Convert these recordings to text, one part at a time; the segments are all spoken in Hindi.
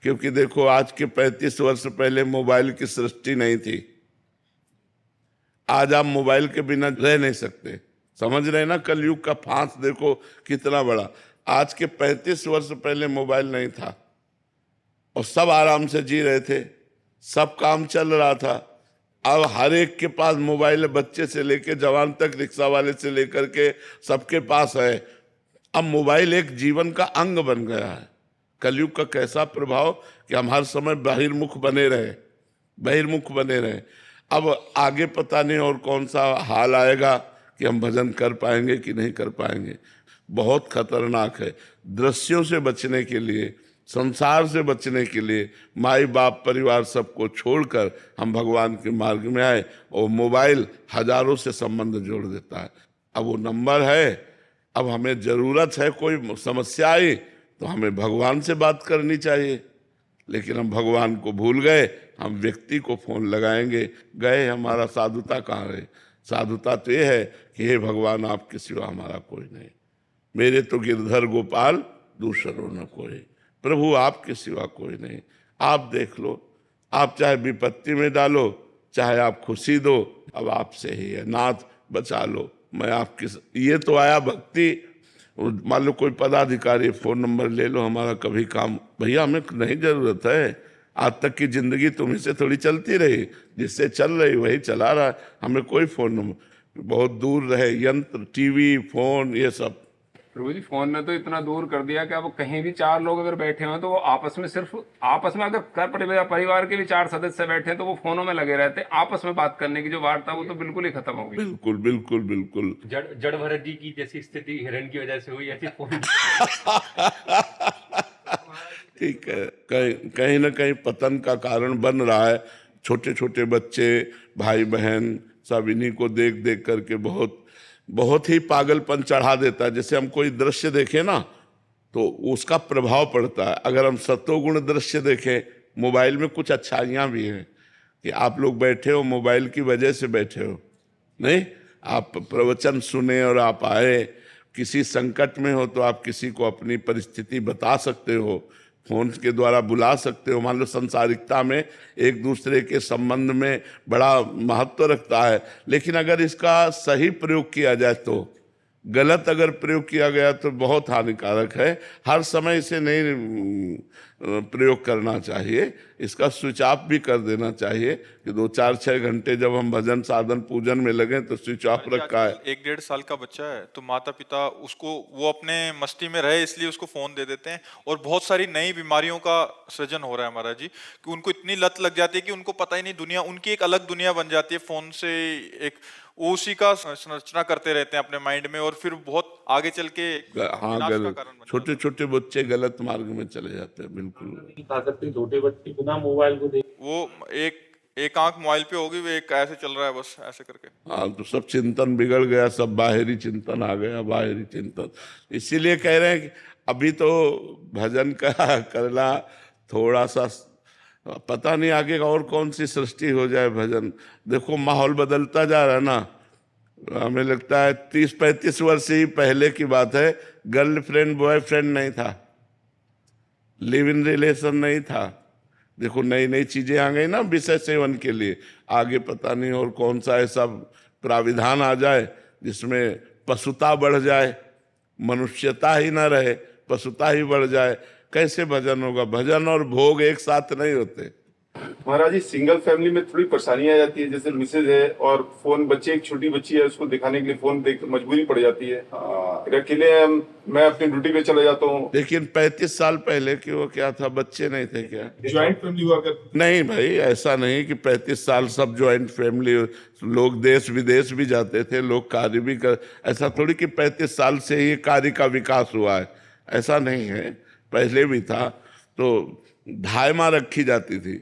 क्योंकि देखो आज के 35 वर्ष पहले मोबाइल की सृष्टि नहीं थी। आज आप मोबाइल के बिना रह नहीं सकते। समझ रहे ना, कलयुग का फांस देखो कितना बड़ा। आज के 35 वर्ष पहले मोबाइल नहीं था और सब आराम से जी रहे थे, सब काम चल रहा था। अब हर एक के पास मोबाइल है, बच्चे से लेकर जवान तक, रिक्शा वाले से लेकर के सबके पास है। अब मोबाइल एक जीवन का अंग बन गया है। कलयुग का कैसा प्रभाव कि हम हर समय बहिर्मुख बने रहे। अब आगे पता नहीं और कौन सा हाल आएगा कि हम भजन कर पाएंगे कि नहीं कर पाएंगे। बहुत खतरनाक है। दृश्यों से बचने के लिए, संसार से बचने के लिए माई बाप परिवार सबको छोड़कर हम भगवान के मार्ग में आए। और मोबाइल हजारों से संबंध जोड़ देता है। अब वो नंबर है, अब हमें जरूरत है, कोई समस्या आई तो हमें भगवान से बात करनी चाहिए, लेकिन हम भगवान को भूल गए। हम व्यक्ति को फोन लगाएंगे, गए हमारा साधुता कहाँ है? साधुता तो ये है कि हे भगवान, आपके सिवा हमारा कोई नहीं, मेरे तो गिरधर गोपाल दूसरो न कोई, प्रभु आपके सिवा कोई नहीं। आप देख लो, आप चाहे विपत्ति में डालो, चाहे आप खुशी दो, अब आपसे ही है। नाथ बचा लो, मैं आपकी। ये तो आया भक्ति। मान लो कोई पदाधिकारी, फोन नंबर ले लो हमारा, कभी काम, भैया हमें नहीं जरूरत है। आज तक की जिंदगी तुम्ही से थोड़ी चलती रही, जिससे चल रही वही चला रहा है, हमें कोई फोन नंबर। बहुत दूर रहे यंत्र, टीवी, फोन, ये सब। प्रभु जी, फोन ने तो इतना दूर कर दिया कि अब कहीं भी चार लोग अगर बैठे हो तो वो आपस में, सिर्फ आपस में, अगर परिवार के भी चार सदस्य बैठे हैं तो वो फोनों में लगे रहते हैं। आपस में बात करने की जो वार्ता, वो तो बिल्कुल ही खत्म हो गई। बिल्कुल बिल्कुल बिल्कुल। जड़ भरत जी की जैसी स्थिति हिरण की वजह से हुई, ऐसी फोन ठीक है, कहीं ना कहीं पतन का कारण बन रहा है। छोटे छोटे बच्चे, भाई बहन सब इन्हीं को देख देख करके बहुत ही पागलपन चढ़ा देता है। जैसे हम कोई दृश्य देखें ना तो उसका प्रभाव पड़ता है। अगर हम सत्वगुण दृश्य देखें, मोबाइल में कुछ अच्छाइयाँ भी हैं कि आप लोग बैठे हो मोबाइल की वजह से बैठे हो, नहीं आप प्रवचन सुने और आप आए। किसी संकट में हो तो आप किसी को अपनी परिस्थिति बता सकते हो, फोन के द्वारा बुला सकते हो। मान लो संसारिकता में एक दूसरे के संबंध में बड़ा महत्व रखता है, लेकिन अगर इसका सही प्रयोग किया जाए तो, गलत अगर प्रयोग किया गया तो बहुत हानिकारक है। हर समय इसे नहीं प्रयोग करना चाहिए, इसका स्विच ऑफ भी कर देना चाहिए कि 2-4-6 घंटे जब हम भजन साधन पूजन में लगे तो स्विच ऑफ रखा है। 1-1.5 साल का बच्चा है तो माता पिता उसको, वो अपने मस्ती में रहे इसलिए उसको फोन दे देते हैं, और बहुत सारी नई बीमारियों का सृजन हो रहा है महाराज जी, कि उनको इतनी लत लग जाती है कि उनको पता ही नहीं, दुनिया उनकी एक अलग दुनिया बन जाती है फोन से। एक वो उसी का संरचना करते रहते हैं अपने माइंड में, और फिर बहुत आगे चल के हाँ, विनाश का कारण बन छोटे छोटे बच्चे गलत मार्ग में चले जाते हैं। बिल्कुल छोटे बच्चे बिना मोबाइल को देख, वो एक आंख मोबाइल पे होगी, वो एक ऐसे चल रहा है बस ऐसे करके। हाँ, तो सब चिंतन बिगड़ गया, सब बाहरी चिंतन आ गया, बाहरी चिंतन। इसीलिए कह रहे हैं कि अभी तो भजन का करना थोड़ा सा, पता नहीं आगे और कौन सी सृष्टि हो जाए। भजन देखो माहौल बदलता जा रहा है ना। हमें लगता है 30-35 वर्ष ही पहले की बात है, गर्लफ्रेंड बॉयफ्रेंड नहीं था, लिव इन रिलेशन नहीं था। देखो नई नई चीजें आ गई ना विषय सेवन के लिए। आगे पता नहीं और कौन सा ऐसा प्राविधान आ जाए जिसमें पशुता बढ़ जाए, मनुष्यता ही ना रहे, पशुता ही बढ़ जाए। कैसे भजन होगा? भजन और भोग एक साथ नहीं होते। महाराज जी, सिंगल फैमिली में थोड़ी परेशानी आ जाती है। जैसे मिसेज है और फोन, बच्चे, एक छोटी बच्ची है, उसको दिखाने के लिए फोन देख मजबूरी पड़ जाती है। फिर अकेले मैं अपनी ड्यूटी पे चला जाता हूँ। लेकिन 35 साल पहले की वो क्या था, बच्चे नहीं थे क्या? ज्वाइंट फैमिली हुआ कर? नहीं भाई, ऐसा नहीं कि 35 साल सब ज्वाइंट फैमिली, लोग देश विदेश भी जाते थे, लोग कार्य भी कर, ऐसा थोड़ी कि 35 साल से ही कार्य का विकास हुआ है, ऐसा नहीं है। पहले भी था। तो धायमा रखी जाती थी।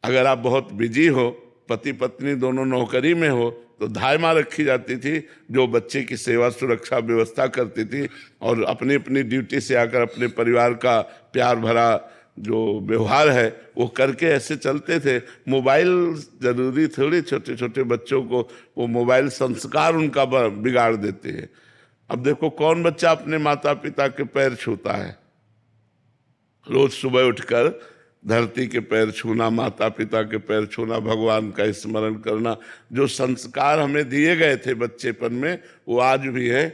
अगर आप बहुत बिजी हो, पति पत्नी दोनों नौकरी में हो, तो धायमा रखी जाती थी जो बच्चे की सेवा सुरक्षा व्यवस्था करती थी, और अपनी अपनी ड्यूटी से आकर अपने परिवार का प्यार भरा जो व्यवहार है वो करके ऐसे चलते थे। मोबाइल जरूरी थोड़ी, छोटे छोटे बच्चों को वो मोबाइल संस्कार उनका बिगाड़ देते हैं। अब देखो कौन बच्चा अपने माता पिता के पैर छूता है? रोज सुबह उठकर धरती के पैर छूना, माता पिता के पैर छूना, भगवान का स्मरण करना, जो संस्कार हमें दिए गए थे बच्चेपन में वो आज भी है।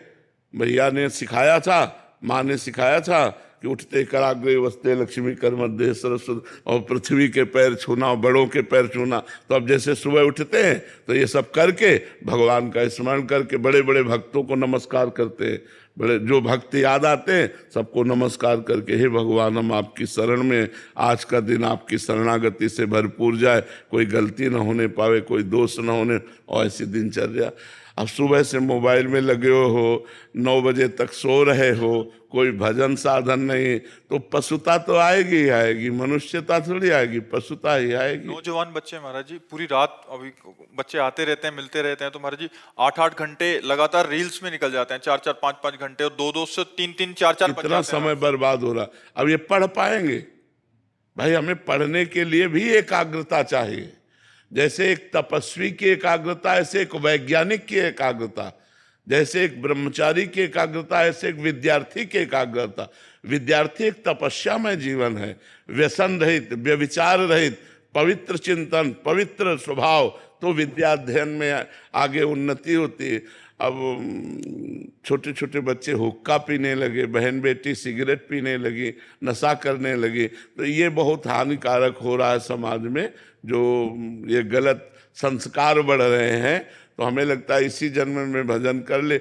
भैया ने सिखाया था, माँ ने सिखाया था कि उठते कराग्रे वस्ते लक्ष्मी कर मध्य सरस्वती, और पृथ्वी के पैर छूना और बड़ों के पैर छूना। तो अब जैसे सुबह उठते हैं तो ये सब करके भगवान का स्मरण करके बड़े बड़े भक्तों को नमस्कार करते हैं, बड़े जो भक्त याद आते हैं सबको नमस्कार करके, हे भगवान हम आपकी शरण में, आज का दिन आपकी शरणागति से भरपूर जाए, कोई गलती न होने पावे, कोई दोष न होने, और ऐसी दिनचर्या। अब सुबह से मोबाइल में लगे हो, 9 बजे तक सो रहे हो, कोई भजन साधन नहीं, तो पशुता तो आएगी ही आएगी, मनुष्यता थोड़ी आएगी, पशुता ही आएगी। नौजवान बच्चे महाराज जी पूरी रात, अभी बच्चे आते रहते हैं, मिलते रहते हैं, तो महाराज जी 8-8 घंटे लगातार रील्स में निकल जाते हैं, 4-4 5-5 घंटे, और 2-2 से 3-3 4-4 बज कितना जाते हैं। समय बर्बाद हो रहा। अब ये पढ़ पाएंगे? भाई हमें पढ़ने के लिए भी एकाग्रता चाहिए। जैसे एक तपस्वी की एकाग्रता, ऐसे एक वैज्ञानिक की एकाग्रता, जैसे एक ब्रह्मचारी की एकाग्रता, ऐसे एक विद्यार्थी की एकाग्रता। विद्यार्थी एक तपस्यामय जीवन है, व्यसन रहित, व्यभिचार रहित, पवित्र चिंतन, पवित्र स्वभाव, तो विद्याध्ययन में आगे उन्नति होती है। अब छोटे छोटे बच्चे हुक्का पीने लगे, बहन बेटी सिगरेट पीने लगी, नशा करने लगी, तो ये बहुत हानिकारक हो रहा है समाज में, जो ये गलत संस्कार बढ़ रहे हैं। तो हमें लगता है इसी जन्म में भजन कर ले